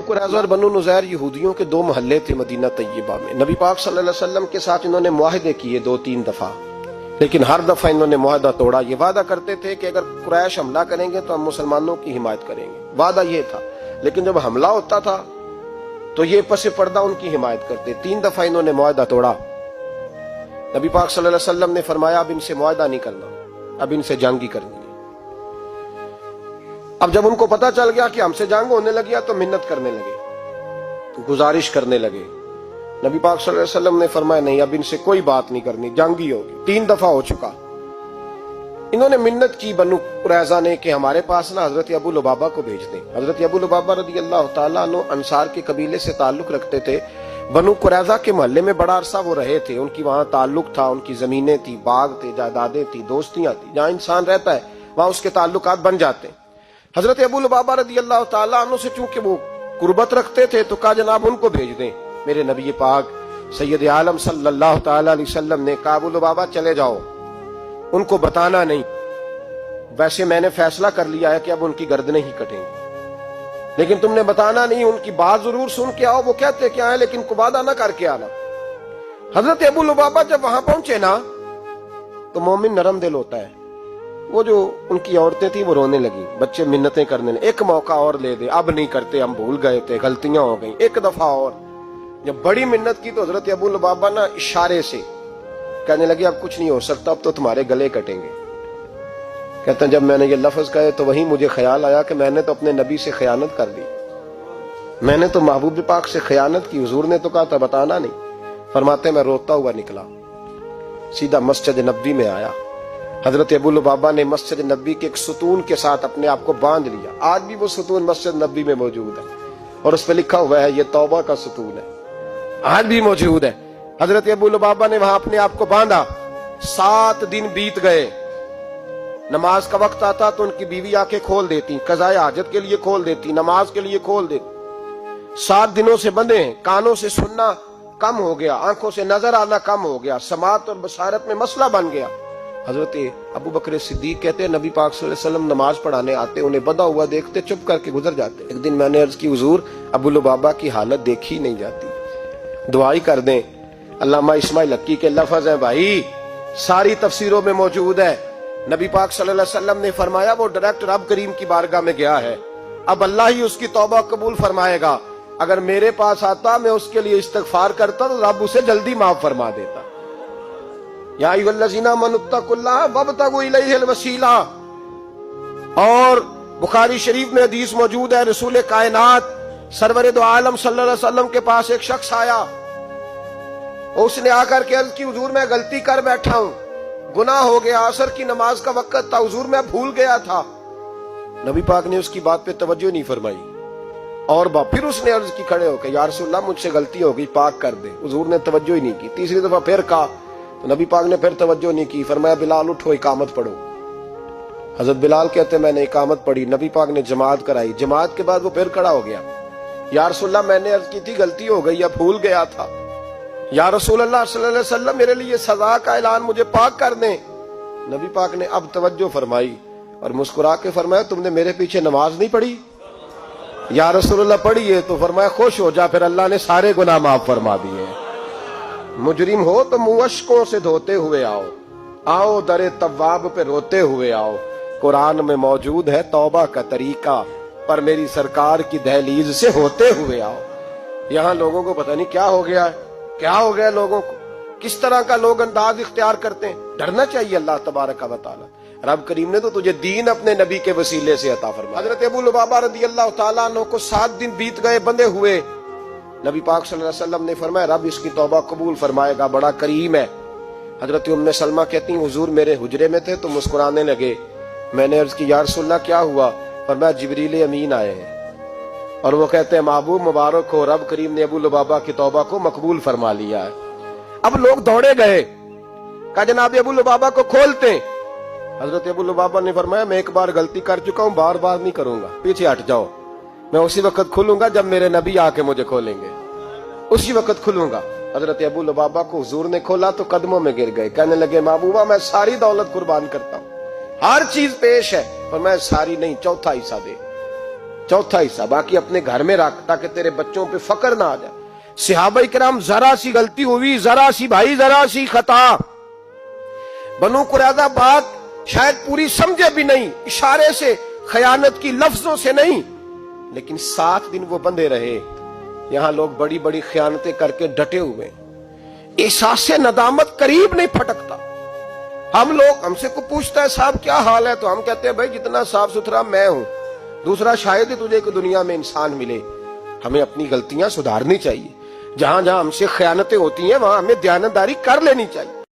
कुरैज़ा और बनु नुज़ैर यहूदियों के दो महल्ले थे मदीना तैयबा में। नबी पाक सल्लल्लाहु अलैहि वसल्लम के साथ इन्होंने मुआहदे किए 2-3 दफा, लेकिन हर दफा इन्होंने मुआहदा तोड़ा। ये वादा करते थे कि अगर कुरैश हमला करेंगे तो हम मुसलमानों की हिमायत करेंगे, वादा ये था। लेकिन जब हमला होता था तो ये पसे पर्दा उनकी हिमायत करते। 3 दफा इन्होंने मुआहदा तोड़ा। नबी पाक सल्लल्लाहु अलैहि वसल्लम ने फरमाया अब इनसे मुआहदा नहीं करना, अब इनसे जंग ही करनी है। अब जब उनको पता चल गया कि हमसे जंग होने लगी तो मिन्नत करने लगे, गुजारिश करने लगे। नबी पाक सल्लल्लाहु अलैहि वसल्लम ने फरमाया नहीं, अब इनसे कोई बात नहीं करनी, जंग ही होगी। 3 दफा हो चुका। इन्होंने मिन्नत की बनु कुरैज़ा ने कि हमारे पास ना हजरत अबू लुबाबा को भेज दें। हजरत अबू लुबाबा रदी अल्लाह तआला अन्हु अंसार के कबीले से ताल्लुक रखते थे। बनु कुरैज़ा के मोहल्ले में बड़ा अरसा वो रहे थे, उनकी वहां ताल्लुक था, उनकी जमीनें थी, बाग थे, जायदादें थी, दोस्तियां थी। जहां इंसान रहता है वहां उसके ताल्लुकात बन जाते हैं। हजरत अबू लुबाबा रदी अल्लाह तआला अन्हु से चूंकि वो कुर्बत रखते थे तो कहा जनाब उनको भेज दें। मेरे नबी पाक सैयद आलम सल्लल्लाहु तआला अलैहि वसल्लम ने कहा अबू लुबाबा चले जाओ, उनको बताना नहीं। वैसे मैंने फैसला कर लिया है कि अब उनकी गर्दनें ही कटेंगी, लेकिन तुमने बताना नहीं, उनकी बात जरूर सुन के आओ, वो कहते क्या है लेकिन वादा ना करके आना। हजरत अबू लुबाबा जब वहां पहुंचे ना तो मोमिन नरम दिल होता है। वो जो उनकी औरतें थी वो रोने लगी, बच्चे मिन्नतें करने लगे, एक मौका और ले दे, अब नहीं करते, हम भूल गए थे, गलतियां हो गई, एक दफा और। जब बड़ी मिन्नत की तो हजरत अबू लुबाबा ना इशारे से कहने लगे अब कुछ नहीं हो सकता, अब तो तुम्हारे गले कटेंगे। कहते हैं जब मैंने ये लफ्ज कहे तो वही मुझे ख्याल आया कि मैंने तो अपने नबी से खयानत कर दी, मैंने तो महबूब पाक से खयानत की। हुजूर ने तो कहा था बताना नहीं। फरमाते मैं रोता हुआ निकला, सीधा मस्जिद नबी में आया। हजरत अबू लुबाबा ने मस्जिद नबी के एक सुतून के साथ अपने आप को बांध लिया। आज भी वो सुतून मस्जिद नबी में मौजूद है और उस पर लिखा हुआ है ये तौबा का सुतून है, आज भी मौजूद है। हजरत अबू लुबाबा ने वहां अपने आप को बांधा। 7 दिन बीत गए। नमाज का वक्त आता तो उनकी बीवी आंखें खोल देती, कज़ाए हाजत के लिए खोल देती, नमाज के लिए खोल देती। 7 दिनों से बंधे हैं, कानों से सुनना कम हो गया, आंखों से नजर आना कम हो गया, समात और बशारत में मसला बन गया। हजरत अबू बकर सिद्दीक कहते हैं नबी पाक सल्लल्लाहु अलैहि वसल्लम नमाज पढ़ाने आते, उन्हें बंधा हुआ देखते चुप करके गुजर जाते। एक दिन मैंने अर्ज की हुजूर अबू लुबाबा की हालत देखी नहीं जाती, दुआई कर दें। अल्लामा इस्माइल हक्की के लफ्ज है भाई, सारी तफसीरों में मौजूद है। नबी पाक सल्लल्लाहु अलैहि वसल्लम ने फरमाया वो डायरेक्ट रब करीम की बारगाह में गया है, अब अल्लाह ही उसकी तौबा कबूल फरमाएगा। अगर मेरे पास आता मैं उसके लिए इस्तगफार करता तो रब उसे जल्दी माफ फरमा देता। या अय्युहल्लज़ीना आमनुत्तकुल्लाह वब्तगू इलैहिल वसीला। और बुखारी शरीफ में हदीस मौजूद है, रसूल कायनात सरवर दो आलम सल्लल्लाहु अलैहि वसल्लम के पास एक शख्स आया, उसने आकर के अर्ज की हुजूर मैं गलती कर बैठा हूं, गुनाह हो गया, असर की नमाज का वक्त था हुजूर मैं भूल गया था। नबी पाक ने उसकी बात पे तवज्जो नहीं फरमाई और फिर उसने अर्ज की खड़े होकर या रसूलल्लाह मुझसे गलती हो गई, पाक कर दे। हुजूर ने तवज्जो ही नहीं की। तीसरी दफा फिर कहा तो नबी पाक ने फिर तवज्जो नहीं की। फरमाया बिलाल उठो इकामत पढ़ो। हजरत बिलाल कहते मैंने इकामत पढ़ी, नबी पाक ने जमात कराई। जमात के बाद वो फिर खड़ा हो गया, या रसूलल्लाह मैंने अर्ज की थी गलती हो गई या भूल गया था, या रसूलल्लाह सल्लल्लाहु अलैहि वसल्लम मेरे लिए सजा का ऐलान मुझे पाक कर दें। नबी पाक ने अब तवज्जो फरमाई और मुस्कुरा के फरमाया तुमने मेरे पीछे नमाज नहीं पढ़ी? या रसूलल्लाह पढ़ी है। तो फरमाया खुश हो जा, फिर अल्लाह ने सारे गुनाह माफ फरमा दिए। मुजरिम हो तो मुअश्कों से धोते हुए आओ, आओ दरे तव्वाब पे रोते हुए आओ। कुरान में मौजूद है तौबा का तरीका, पर मेरी सरकार की दहलीज से होते हुए आओ। यहाँ लोगों को पता नहीं क्या हो गया है, क्या हो गया लोगों को, किस तरह का लोग अंदाज इख्तियार करते हैं। डरना चाहिए अल्लाह तबारक व तआला। रब करीम ने तो तुझे दीन अपने नबी के वसीले से अता फरमाया। हजरत अबू लुबाबा रदी अल्लाह तआला अन्हु को 7 दिन बीत गए बंधे हुए। नबी पाक सल्लल्लाहु अलैहि वसल्लम ने फरमाया रब इसकी तौबा कबूल फरमाएगा, बड़ा करीम है। हजरत उम्मे सलमा कहती हुजूर मेरे हुजरे में थे तो मुस्कुराने लगे। मैंने अर्ज की या रसूलल्लाह क्या हुआ? फरमाया जिब्रील अमीन आए हैं और वो कहते हैं महबूब मुबारक हो, रब करीम ने अबू लुबाबा की तौबा को मकबूल फरमा लिया है। अब लोग दौड़े गए, कहा जनाब अबू लुबाबा को खोलते। हजरत अबू लुबाबा ने फरमाया मैं एक बार गलती कर चुका हूं, बार बार नहीं करूंगा, पीछे हट जाओ, मैं उसी वक्त खुलूंगा जब मेरे नबी आके मुझे खोलेंगे, उसी वक्त खुलूंगा। हजरत अबू लुबाबा को हुजूर ने खोला तो कदमों में गिर गए, कहने लगे महबूबा मैं सारी दौलत कुर्बान करता हूं, हर चीज पेश है, पर मैं सारी नहीं, चौथा हिस्सा दे। चौथा हिस्सा बाकी अपने घर में रख ताकि तेरे बच्चों पे फक्र ना आ जाए। सहाबा इकराम जरा सी गलती हुई, जरा सी भाई, जरा सी खता, बनु कुरैज़ा बात शायद पूरी समझे भी नहीं, इशारे से, खयानत की लफ्जों से नहीं, लेकिन 7 दिन वो बंधे रहे। यहां लोग बड़ी बड़ी खयानतें करके डटे हुए, एहसास नदामत करीब नहीं फटकता। हम लोग, हमसे को पूछता है साहब क्या हाल है, तो हम कहते हैं भाई जितना साफ सुथरा मैं हूं, दूसरा शायद ही तुझे को दुनिया में इंसान मिले। हमें अपनी गलतियां सुधारनी चाहिए, जहां जहां हमसे खयानतें होती हैं वहां हमें दयानतदारी कर लेनी चाहिए।